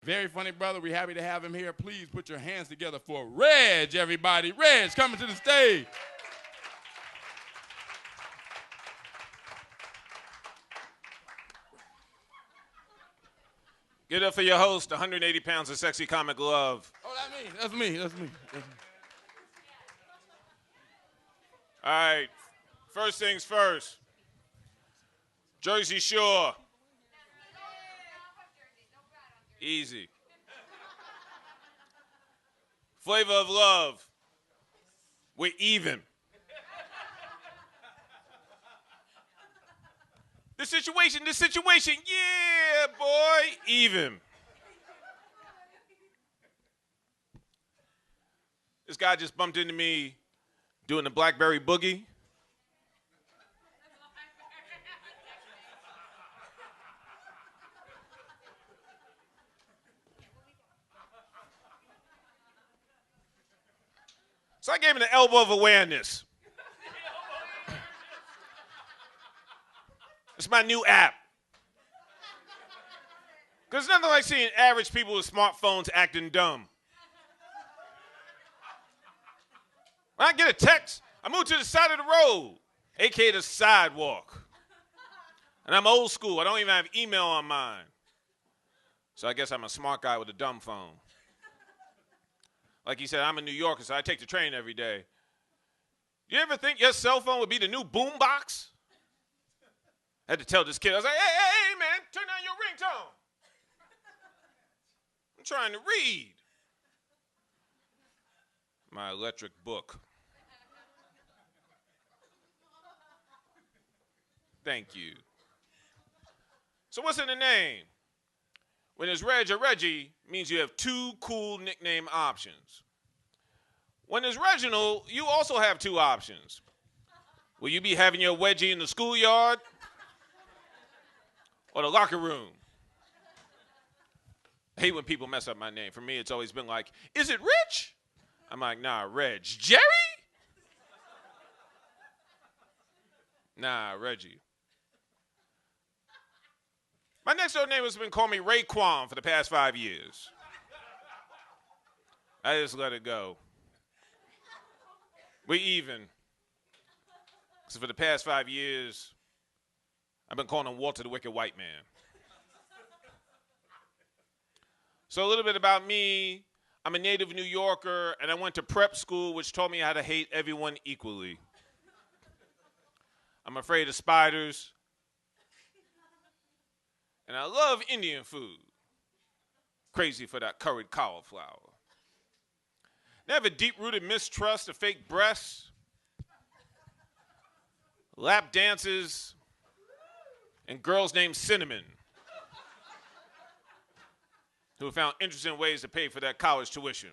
Very funny brother. We're happy to have him here. Please put your hands together for Reg, everybody. Reg, coming to the stage. Get up for your host, 180 pounds of sexy comic love. Oh, that's me. That's me. All right, first things first. Jersey Shore. Easy. Flavor of love. We're even. This situation, yeah, boy, even. This guy just bumped into me doing the Blackberry Boogie. So I gave him the elbow of awareness. It's my new app. Because it's nothing like seeing average people with smartphones acting dumb. When I get a text, I move to the side of the road, a.k.a. the sidewalk. And I'm old school. I don't even have email on mine. So I guess I'm a smart guy with a dumb phone. Like he said, I'm a New Yorker, so I take the train every day. You ever think your cell phone would be the new boom box? I had to tell this kid, I was like, hey, man, turn down your ringtone. I'm trying to read my electric book. Thank you. So what's in the name? When it's Reg or Reggie, means you have two cool nickname options. When it's Reginald, you also have two options. Will you be having your wedgie in the schoolyard or the locker room? I hate when people mess up my name. For me, it's always been like, is it Rich? I'm like, nah, Reg. Jerry? Nah, Reggie. My next door neighbor's been calling me Raekwon for the past 5 years. I just let it go. We even. So for the past 5 years, I've been calling him Walter the Wicked White Man. So a little bit about me. I'm a native New Yorker, and I went to prep school, which taught me how to hate everyone equally. I'm afraid of spiders. And I love Indian food. Crazy for that curried cauliflower. They have a deep-rooted mistrust of fake breasts, lap dances, and girls named Cinnamon who have found interesting ways to pay for their college tuition.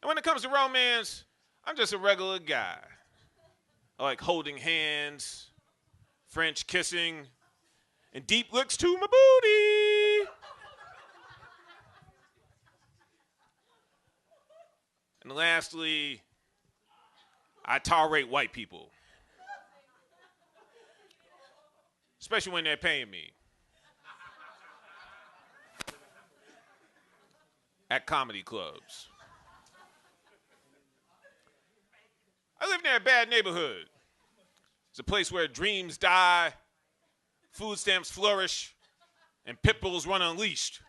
And when it comes to romance, I'm just a regular guy. I like holding hands, French kissing, and deep licks to my booty. And lastly, I tolerate white people. Especially when they're paying me. At comedy clubs. I live near a bad neighborhood. It's a place where dreams die, food stamps flourish, and pit bulls run unleashed.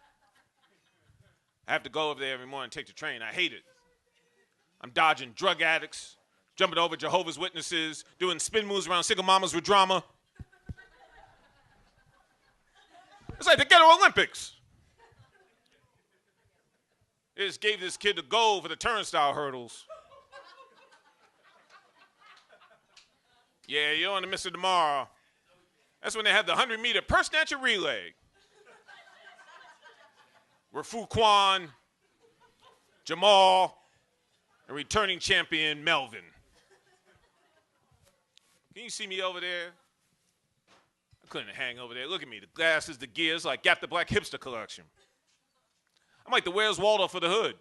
I have to go over there every morning and take the train. I hate it. I'm dodging drug addicts, jumping over Jehovah's Witnesses, doing spin moves around single mamas with drama. It's like the Ghetto Olympics. They just gave this kid the gold for the turnstile hurdles. Yeah, you don't want to miss it tomorrow. That's when they have the 100-meter purse snatcher relay. Where Fuquan, Jamal, and returning champion Melvin. Can you see me over there? I couldn't hang over there. Look at me. The glasses, the gears, like Gap the Black hipster collection. I'm like the Where's Waldo for the hood.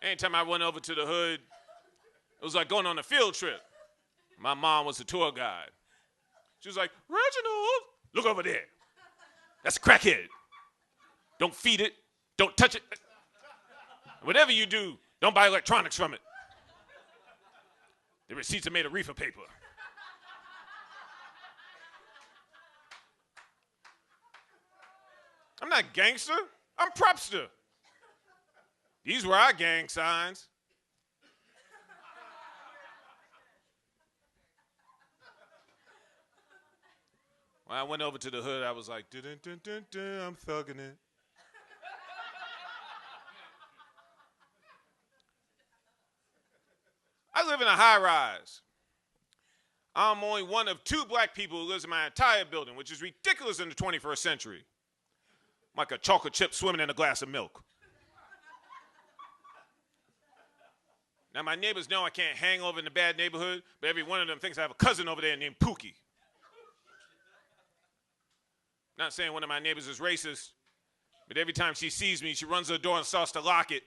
Anytime I went over to the hood, it was like going on a field trip. My mom was the tour guide. She was like, Reginald, look over there. That's a crackhead. Don't feed it. Don't touch it. Whatever you do, don't buy electronics from it. The receipts are made of reefer paper. I'm not gangster. I'm propster. These were our gang signs. When I went over to the hood, I was like, dun, dun, dun, dun, I'm thugging it. I live in a high rise. I'm only one of 2 black people who lives in my entire building, which is ridiculous in the 21st century. I'm like a chocolate chip swimming in a glass of milk. Now, my neighbors know I can't hang over in the bad neighborhood, but every one of them thinks I have a cousin over there named Pookie. Not saying one of my neighbors is racist, but every time she sees me, she runs to the door and starts to lock it.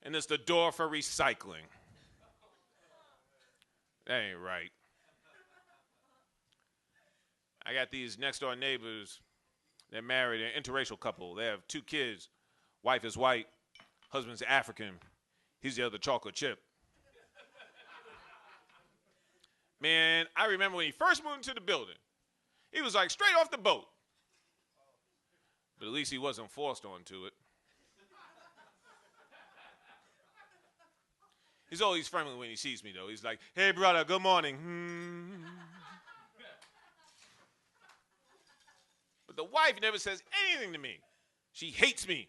And it's the door for recycling. That ain't right. I got these next door neighbors. They're married, an interracial couple. They have 2 kids. Wife is white, husband's African. He's the other chocolate chip. Man, I remember when he first moved into the building, he was like straight off the boat. But at least he wasn't forced onto it. He's always friendly when he sees me, though. He's like, hey, brother, good morning. But the wife never says anything to me. She hates me.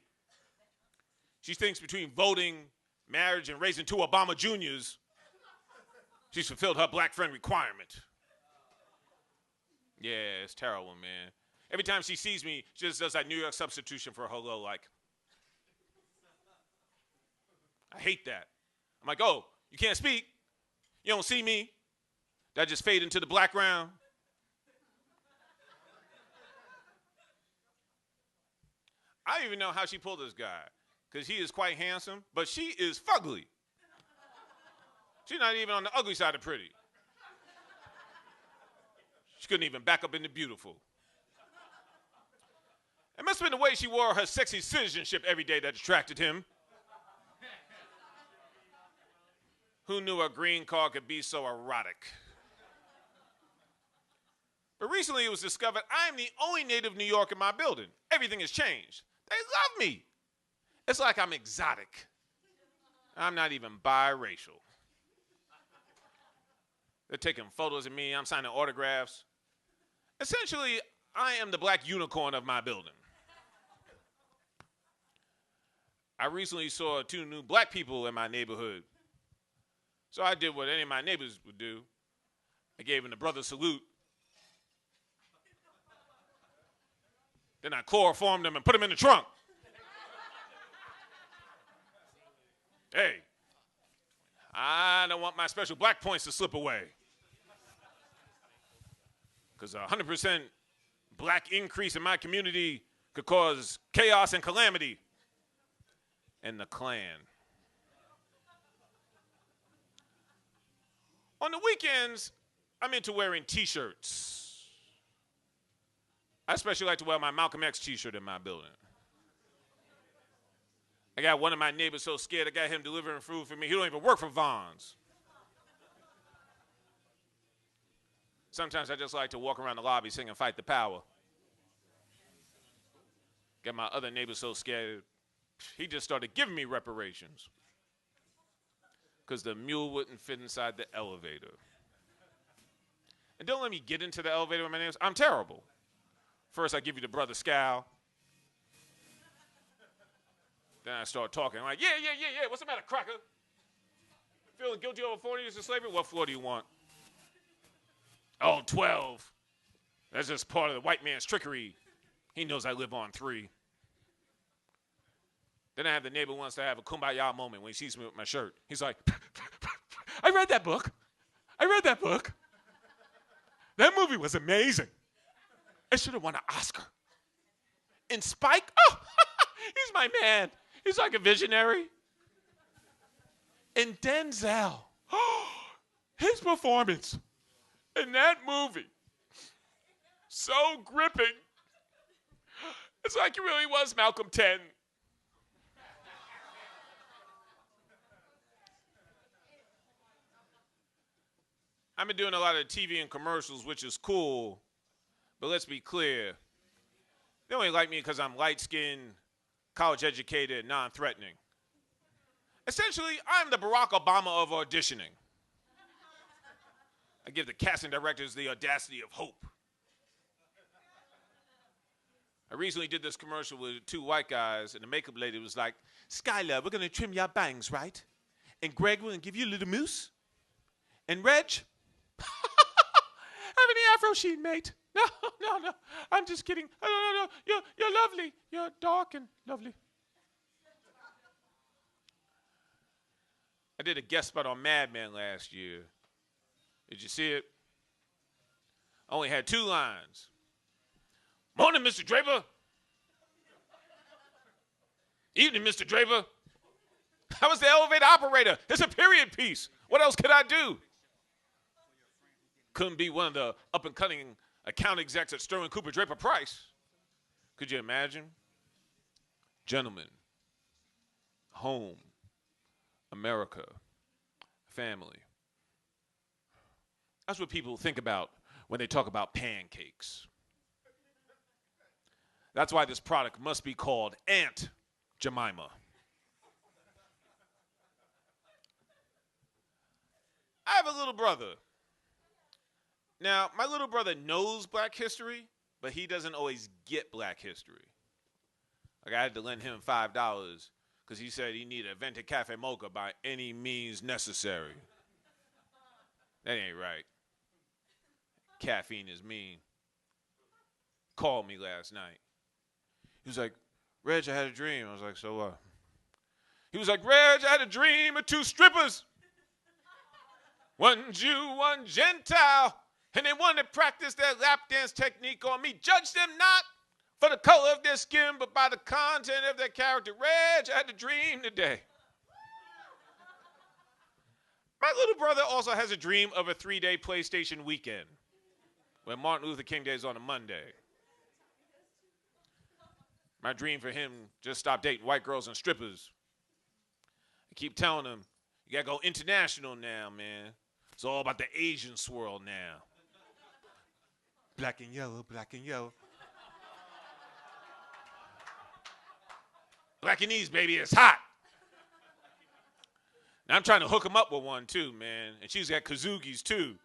She thinks between voting, marriage, and raising 2 Obama Juniors, she's fulfilled her black friend requirement. Yeah, it's terrible, man. Every time she sees me, she just does that New York substitution for hello, like. I hate that. I'm like, oh, you can't speak? You don't see me? That just fade into the background? I don't even know how she pulled this guy, because he is quite handsome, but she is fugly. She's not even on the ugly side of pretty. She couldn't even back up into beautiful. It must have been the way she wore her sexy citizenship every day that attracted him. Who knew a green card could be so erotic? But recently it was discovered I am the only native New Yorker in my building. Everything has changed. They love me. It's like I'm exotic. I'm not even biracial. They're taking photos of me. I'm signing autographs. Essentially, I am the black unicorn of my building. I recently saw 2 new black people in my neighborhood. So I did what any of my neighbors would do. I gave them the brother salute. Then I chloroformed them and put them in the trunk. Hey, I don't want my special black points to slip away. Because a 100% black increase in my community could cause chaos and calamity. And the Klan. On the weekends, I'm into wearing T-shirts. I especially like to wear my Malcolm X T-shirt in my building. I got one of my neighbors so scared I got him delivering food for me. He don't even work for Vons. Sometimes I just like to walk around the lobby singing Fight the Power. Got my other neighbor so scared, he just started giving me reparations. Because the mule wouldn't fit inside the elevator. And don't let me get into the elevator with my neighbors. I'm terrible. First, I give you the brother scowl. Then I start talking. I'm like, yeah. What's the matter, cracker? Feeling guilty over 40 years of slavery? What floor do you want? Oh, 12. That's just part of the white man's trickery. He knows I live on 3. Then I have the neighbor who wants to have a kumbaya moment when he sees me with my shirt. He's like, I read that book. That movie was amazing. It should have won an Oscar. In Spike? Oh, He's my man. He's like a visionary. And Denzel, his performance in that movie, so gripping. It's like he really was Malcolm 10. I've been doing a lot of TV and commercials, which is cool, but let's be clear. They only like me because I'm light-skinned, college-educated, and non-threatening. Essentially, I'm the Barack Obama of auditioning. I give the casting directors the audacity of hope. I recently did this commercial with 2 white guys, and the makeup lady was like, Skylar, we're going to trim your bangs, right? And Greg, we're going to give you a little mousse. And Reg, have any Afro sheen, mate? No, I'm just kidding. No. You're lovely. You're dark and lovely. I did a guest spot on Mad Men last year. Did you see it? I only had 2 lines. Morning, Mr. Draper. Evening, Mr. Draper. I was the elevator operator. It's a period piece. What else could I do? Couldn't be one of the up-and-coming account execs at Sterling Cooper Draper Price. Could you imagine? Gentlemen, home, America, family. That's what people think about when they talk about pancakes. That's why this product must be called Aunt Jemima. I have a little brother. Now, my little brother knows Black history, but he doesn't always get Black history. Like, I had to lend him $5 because he said he needed a Venti Cafe Mocha by any means necessary. That ain't right. Caffeine is mean. Called me last night. He was like, Reg, I had a dream. I was like, so what? He was like, Reg, I had a dream of 2 strippers. One Jew, one Gentile. And they wanted to practice their lap dance technique on me. Judge them not for the color of their skin, but by the content of their character. Reg, I had a dream today. My little brother also has a dream of a 3-day PlayStation weekend when Martin Luther King Day is on a Monday. My dream for him, just stop dating white girls and strippers. I keep telling him, you gotta go international now, man. It's all about the Asian swirl now. Black and yellow, black and yellow. Blackanese, baby, it's hot. Now I'm trying to hook him up with one too, man. And she's got kazoogies too.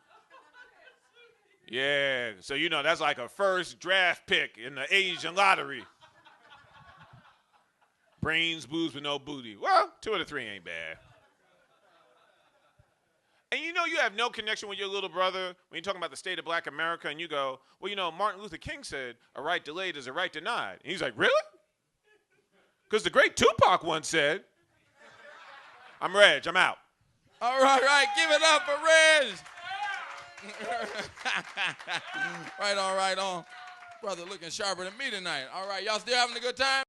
Yeah, so you know that's like a first draft pick in the Asian lottery. Brains, boobs, with no booty. Well, 2 out of 3 ain't bad. And you know you have no connection with your little brother when you're talking about the state of Black America and you go, well, you know, Martin Luther King said, a right delayed is a right denied. And he's like, really? Because the great Tupac once said, I'm Reg, I'm out. All right, give it up for Reg. Right on. Brother looking sharper than me tonight. All right, y'all still having a good time?